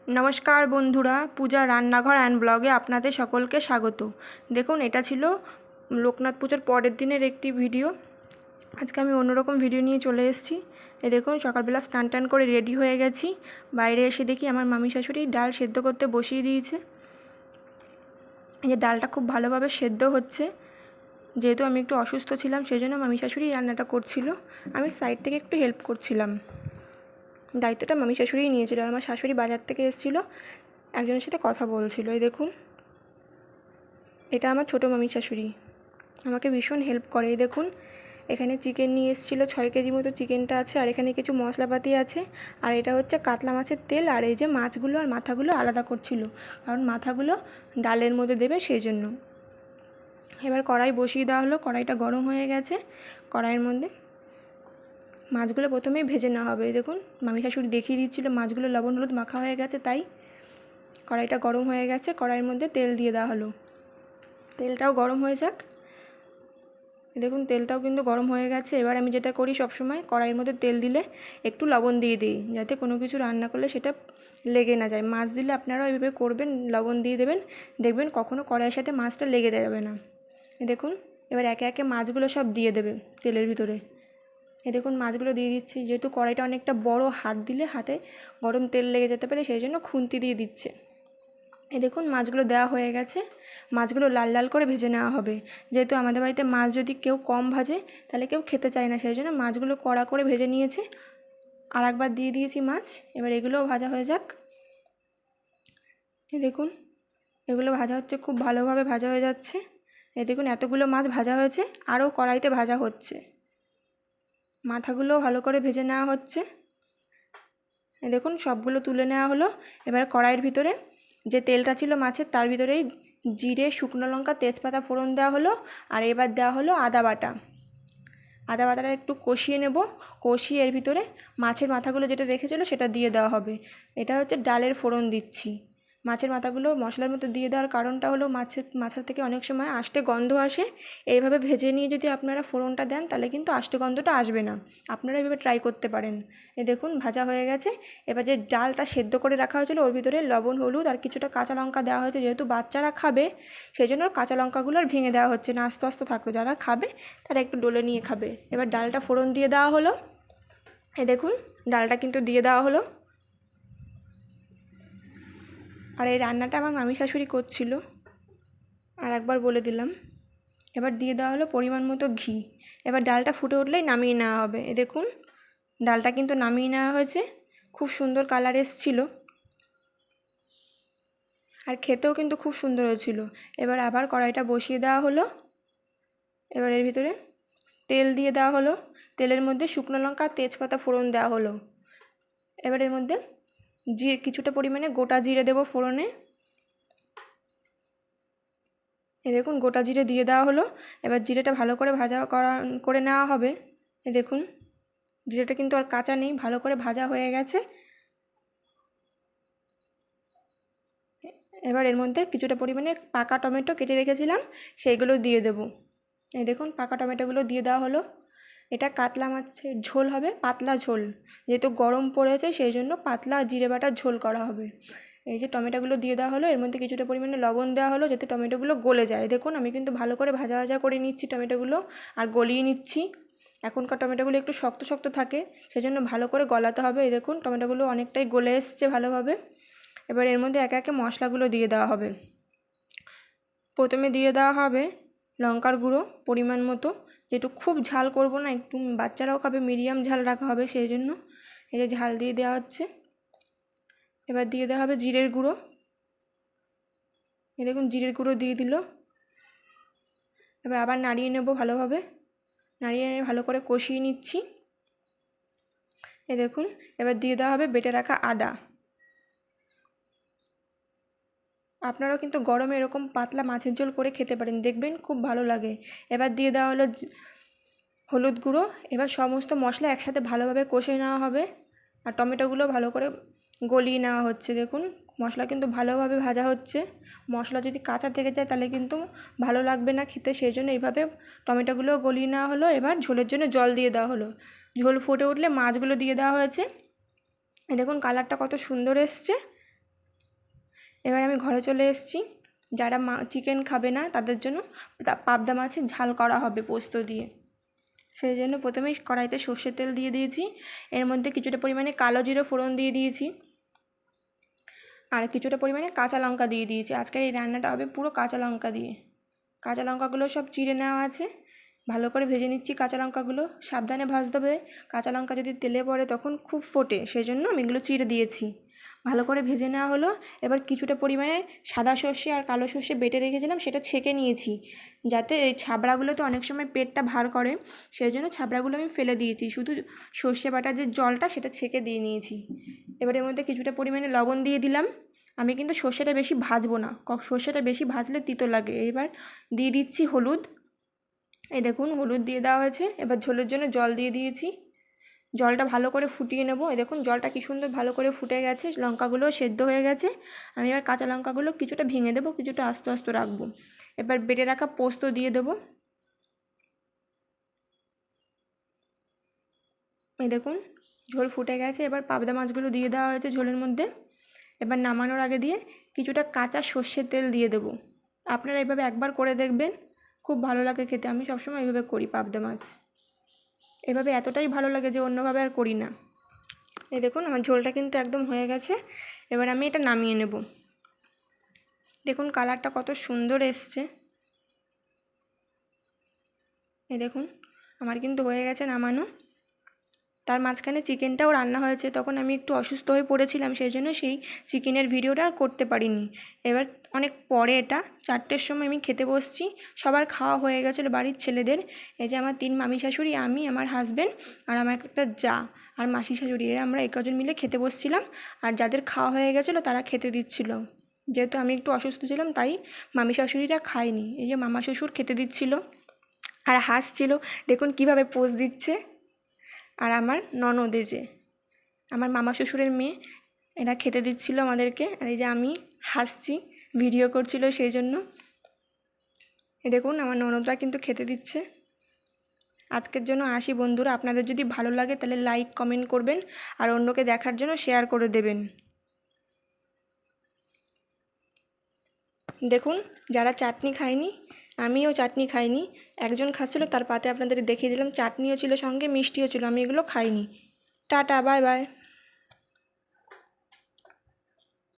নমস্কার বন্ধুরা, পূজা রান্নাঘর অ্যান্ড ব্লগে আপনাদের সকলকে স্বাগত। দেখুন, এটা ছিল লোকনাথ পুজোর পরের দিনের একটি ভিডিও। আজকে আমি অন্যরকম ভিডিও নিয়ে চলে এসেছি। দেখুন, সকালবেলা স্নান টান করে রেডি হয়ে গেছি। বাইরে এসে দেখি আমার মামি শাশুড়ি ডাল সেদ্ধ করতে বসিয়ে দিয়েছে। এই যে ডালটা খুব ভালোভাবে সেদ্ধ হচ্ছে। যেহেতু আমি একটু অসুস্থ ছিলাম, সেই জন্য মামি শাশুড়ি রান্নাটা করছিল, আমি সাইড থেকে একটু হেল্প করছিলাম। দায়িত্বটা মামি শাশুড়িই নিয়েছিল। আর আমার শাশুড়ি বাজার থেকে এসেছিলো, একজনের সাথে কথা বলছিল। এই দেখুন, এটা আমার ছোটো মামি শাশুড়ি, আমাকে ভীষণ হেল্প করে। এই দেখুন, এখানে চিকেন নিয়ে এসেছিলো, 6 কেজি মতো চিকেনটা আছে। আর এখানে কিছু মশলাপাতি আছে। আর এটা হচ্ছে কাতলা মাছের তেল। আর এই যে মাছগুলো আর মাথাগুলো আলাদা করছিল, কারণ মাথাগুলো ডালের মধ্যে দেবে, সেই জন্য। এবার কড়াই বসিয়ে দেওয়া হলো। কড়াইটা গরম হয়ে গেছে। কড়াইয়ের মধ্যে মাছগুলো প্রথমেই ভেজে নেওয়া হবে। দেখুন, মামি শাশুড়ি দেখিয়ে দিচ্ছিলো মাছগুলো লবণ হলুদ মাখা হয়ে গেছে, তাই কড়াইটা গরম হয়ে গেছে। কড়াইয়ের মধ্যে তেল দিয়ে দেওয়া হলো। তেলটাও গরম হয়ে যাক। দেখুন, তেলটাও কিন্তু গরম হয়ে গেছে। এবার আমি যেটা করি, সবসময় কড়াইয়ের মধ্যে তেল দিলে একটু লবণ দিয়ে দিই, যাতে কোনো কিছু রান্না করলে সেটা লেগে না যায়। মাছ দিলে আপনারাও এইভাবে করবেন, লবণ দিয়ে দেবেন, দেখবেন কখনও কড়াইয়ের সাথে মাছটা লেগে যাবে না। দেখুন, এবার একে একে মাছগুলো সব দিয়ে দেবে তেলের ভিতরে। দেখুন, মাছগুলো দিয়ে দিচ্ছি। যেহেতু কড়াইটা অনেকটা বড়, হাত দিলে হাতে গরম তেল লেগে যেতে পারে, সেই জন্য খুন্তি দিয়ে দিচ্ছে। দেখুন, মাছগুলো দেওয়া হয়ে গেছে। মাছগুলো লাল লাল করে ভেজে নেওয়া হবে। যেহেতু আমাদের বাড়িতে মাছ যদি কেউ কম ভাজে, তাহলে কেউ খেতে চায় না, সেই জন্য মাছগুলো কড়া করে ভেজে নিয়েছে। আর একবার দিয়ে দিয়েছি মাছ। এবার এগুলোও ভাজা হয়ে যাক। দেখুন, এগুলো ভাজা হচ্ছে, খুব ভালোভাবে ভাজা হয়ে যাচ্ছে। দেখুন, এতগুলো মাছ ভাজা হয়েছে, আরও কড়াইতে ভাজা হচ্ছে। মাথাগুলো ভালো করে ভেজে নেওয়া হচ্ছে। দেখুন, সবগুলো তুলে নেওয়া হলো। এবার কড়াইয়ের ভিতরে যে তেলটা ছিল মাছের, তার ভিতরেই জিরে, শুকনো লঙ্কা, তেজপাতা ফোড়ন দেওয়া হলো। আর এবার দেওয়া হলো আদা বাটা। আদা বাটাটা একটু কষিয়ে নেব। কষিয়ে এর ভিতরে মাছের মাথাগুলো যেটা রেখেছিলো সেটা দিয়ে দেওয়া হবে। এটা হচ্ছে ডালের ফোড়ন দিচ্ছি। মাছের মাথাগুলো মশলার মধ্যে দিয়ে দেওয়ার কারণটা হলো, মাছের মাথা থেকে অনেক সময় আষ্টে গন্ধ আসে। এইভাবে ভেজে নিয়ে যদি আপনারা ফোড়নটা দেন, তাহলে কিন্তু আষ্টে গন্ধটা আসবে না। আপনারা এইভাবে ট্রাই করতে পারেন। দেখুন, ভাজা হয়ে গেছে। এবার যে ডালটা সেদ্ধ করে রাখা হয়েছিল, ওর ভিতরে লবণ হলুদ আর কিছুটা কাঁচা লঙ্কা দেওয়া হয়েছে। যেহেতু বাচ্চারা খাবে, সেই জন্য কাঁচা লঙ্কাগুলো আর ভেঙে দেওয়া হচ্ছে না, আস্তে আস্তে থাকবে। যারা খাবে তারা একটু ডলে নিয়ে খাবে। এবার ডালটা ফোড়ন দিয়ে দেওয়া হলো। দেখুন, ডালটা কিন্তু দিয়ে দেওয়া হলো। আর এই রান্নাটা আমার মামি শাশুড়ি করছিল, আর একবার বলে দিলাম। এবার দিয়ে দেওয়া হলো পরিমাণ মতো ঘি। এবার ডালটা ফুটে উঠলেই নামিয়ে নেওয়া হবে। দেখুন, ডালটা কিন্তু নামিয়ে নেওয়া হয়েছে। খুব সুন্দর কালার এসেছিল, আর খেতেও কিন্তু খুব সুন্দর হয়েছিল। এবার আবার কড়াইটা বসিয়ে দেওয়া হলো। এবার এর ভিতরে তেল দিয়ে দেওয়া হলো। তেলের মধ্যে শুকনো লঙ্কা, তেজপাতা ফোড়ন দেওয়া হলো। এবার এর মধ্যে জিরে, কিছুটা পরিমাণে গোটা জিরে দেবো ফোড়নে। দেখুন, গোটা জিরে দিয়ে দেওয়া হলো। এবার জিরেটা ভালো করে ভাজা করে নেওয়া হবে। দেখুন, জিরেটা কিন্তু আর কাঁচা নেই, ভালো করে ভাজা হয়ে গেছে। এবার এর মধ্যে কিছুটা পরিমাণে পাকা টমেটো কেটে রেখেছিলাম, সেইগুলো দিয়ে দেবো। দেখুন, পাকা টমেটোগুলো দিয়ে দেওয়া হলো। এটা কাতলা মাছের ঝোল হবে, পাতলা ঝোল। যেহেতু গরম পড়েছে, সেই জন্য পাতলা জিরে বাটার ঝোল করা হবে। এই যে টমেটোগুলো দিয়ে দেওয়া হলো, এর মধ্যে কিছুটা পরিমাণে লবণ দেওয়া হলো, যাতে টমেটোগুলো গলে যায়। দেখুন, আমি কিন্তু ভালো করে ভাজা ভাজা করে নিচ্ছি টমেটোগুলো, আর গলিয়ে নিচ্ছি। এখনকার টমেটোগুলো একটু শক্ত শক্ত থাকে, সেজন্য ভালো করে গলাতে হবে। দেখুন, টমেটোগুলো অনেকটাই গলে এসছে ভালোভাবে। এবার এর মধ্যে একে একে মশলাগুলো দিয়ে দেওয়া হবে। প্রথমে দিয়ে দেওয়া হবে লঙ্কার গুঁড়ো পরিমাণ মতো, যেহেতু খুব ঝাল করব না, একটু বাচ্চারাও খাবে, মিডিয়াম ঝাল রাখা হবে, সেই জন্য এই যে ঝাল দিয়ে দেওয়া হচ্ছে। এবার দিয়ে দেওয়া হবে জিরের গুঁড়ো। দেখুন, জিরের গুঁড়ো দিয়ে দিল। এবার আবার নাড়িয়ে নেব ভালোভাবে। নাড়িয়ে ভালো করে কষিয়ে নিচ্ছি। দেখুন, এবার দিয়ে দেওয়া হবে বেটে রাখা আদা। আপনারাও কিন্তু গরমে এরকম পাতলা মাছের ঝোল করে খেতে পারেন, দেখবেন খুব ভালো লাগে। এবার দিয়ে দেওয়া হলো হলুদ গুঁড়ো। এবার সমস্ত মশলা একসাথে ভালোভাবে কষে নেওয়া হবে, আর টমেটোগুলো ভালো করে গলিয়ে নেওয়া হচ্ছে। দেখুন, মশলা কিন্তু ভালোভাবে ভাজা হচ্ছে। মশলা যদি কাঁচা থেকে যায়, তাহলে কিন্তু ভালো লাগবে না খেতে, সেই জন্য এইভাবে টমেটোগুলো গলিয়ে নেওয়া হলো। এবার ঝোলের জন্য জল দিয়ে দেওয়া হলো। ঝোল ফুটে উঠলে মাছগুলো দিয়ে দেওয়া হয়েছে। দেখুন, কালারটা কত সুন্দর এসছে। এবার আমি ঘরে চলে এসেছি। যারা চিকেন খাবে না তাদের জন্য পাবদা মাছের ঝাল করা হবে পোস্ত দিয়ে। সেই জন্য প্রথমেই কড়াইতে সর্ষের তেল দিয়ে দিয়েছি। এর মধ্যে কিছুটা পরিমাণে কালো জিরে ফোড়ন দিয়ে দিয়েছি, আর কিছুটা পরিমাণে কাঁচা লঙ্কা দিয়ে দিয়েছি। আজকের এই রান্নাটা হবে পুরো কাঁচা লঙ্কা দিয়ে। কাঁচা লঙ্কাগুলো সব চিড়ে নেওয়া আছে, ভালো করে ভেজে নিচ্ছি কাঁচা লঙ্কাগুলো। সাবধানে ভাজতে হবে, কাঁচা লঙ্কা যদি তেলে পড়ে তখন খুব ফোটে, সেই জন্য আমি এগুলো চিড়ে দিয়েছি। ভালো করে ভেজে নেওয়া হলো। এবার কিছুটা পরিমাণে সাদা সর্ষে আর কালো সর্ষে বেটে রেখেছিলাম, সেটা ছেঁকে নিয়েছি, যাতে এই ছাবড়াগুলো তো অনেক সময় পেটটা ভার করে, সেই জন্য ছাবড়াগুলো আমি ফেলে দিয়েছি। শুধু সর্ষে বাটার যে জলটা সেটা ছেঁকে দিয়ে নিয়েছি। এবার এর মধ্যে কিছুটা পরিমাণে লবণ দিয়ে দিলাম। আমি কিন্তু সর্ষেটা বেশি ভাজবো না, সর্ষেটা বেশি ভাজলে তিতো লাগে। এবার দিয়ে দিচ্ছি হলুদ। এই দেখুন হলুদ দিয়ে দেওয়া হয়েছে। এবার ঝোলের জন্য জল দিয়ে দিয়েছি। জলটা ভালো করে ফুটিয়ে নেব। এই দেখুন জলটা কি সুন্দর ভালো করে ফুটে গেছে, লঙ্কাগুলো সেদ্ধ হয়ে গেছে। আমি এবার কাঁচা লঙ্কাগুলো কিছুটা ভেঙে দেবো, কিছুটা আস্তে আস্তে রাখবো। এবার বেটে রাখা পোস্ত দিয়ে দেবো। এই দেখুন ঝোল ফুটে গেছে। এবার পাবদা মাছগুলো দিয়ে দেওয়া হয়েছে ঝোলের মধ্যে। এবার নামানোর আগে দিয়ে কিছুটা কাঁচা সর্ষের তেল দিয়ে দেবো। আপনারা এইভাবে একবার করে দেখবেন, খুব ভালো লাগে খেতে। আমি সবসময় এইভাবে করি পাবদা মাছ, এভাবে এতটাই ভালো লাগে যে অন্যভাবে আর করি না। এই দেখুন আমার ঝোলটা কিন্তু একদম হয়ে গেছে। এবার আমি এটা নামিয়ে নেব। দেখুন কালারটা কত সুন্দর এসছে। এই দেখুন আমার কিন্তু হয়ে গেছে নামানো। তার মাঝখানে চিকেনটাও রান্না হয়েছে, তখন আমি একটু অসুস্থ হয়ে পড়েছিলাম, সেই জন্য সেই চিকেনের ভিডিওটা আর করতে পারিনি। এবার অনেক পরে এটা 4টের সময় আমি খেতে বসছি। সবার খাওয়া হয়ে গেছিলো বাড়ির ছেলেদের। এই যে আমার 3 মামি শাশুড়ি, আমি, আমার হাজব্যান্ড আর আমার একটা যা আর মাসি শাশুড়ি, এরা আমরা কজন মিলে খেতে বসছিলাম। আর যাদের খাওয়া হয়ে গেছিলো তারা খেতে দিচ্ছিল। যেহেতু আমি একটু অসুস্থ ছিলাম তাই মামি শাশুড়িরা খায়নি। এই যে মামা শ্বশুর খেতে দিচ্ছিল আর হাসছিল, দেখুন কিভাবে পোজ দিচ্ছে। আর আমার ননদ, এই যে আমার মামা শ্বশুরের মেয়ে, এরা খেতে দিচ্ছিল আমাদেরকে। আর এই যে আমি হাসছি, ভিডিও করছিল সেই জন্য। এই দেখুন আমার ননদরা কিন্তু খেতে দিচ্ছে। আজকের জন্য আসি বন্ধুরা। আপনাদের যদি ভালো লাগে তাহলে লাইক কমেন্ট করবেন, আর অন্যকে দেখার জন্য শেয়ার করে দেবেন। দেখুন যারা চাটনি খায়নি, আমিও চাটনি খাইনি, একজন খাচ্ছিল তার পাতে আপনাদের দেখিয়ে দিলাম, চাটনিও ছিল সঙ্গে, মিষ্টিও ছিল। আমি এগুলো খাইনি। Tata, bye bye.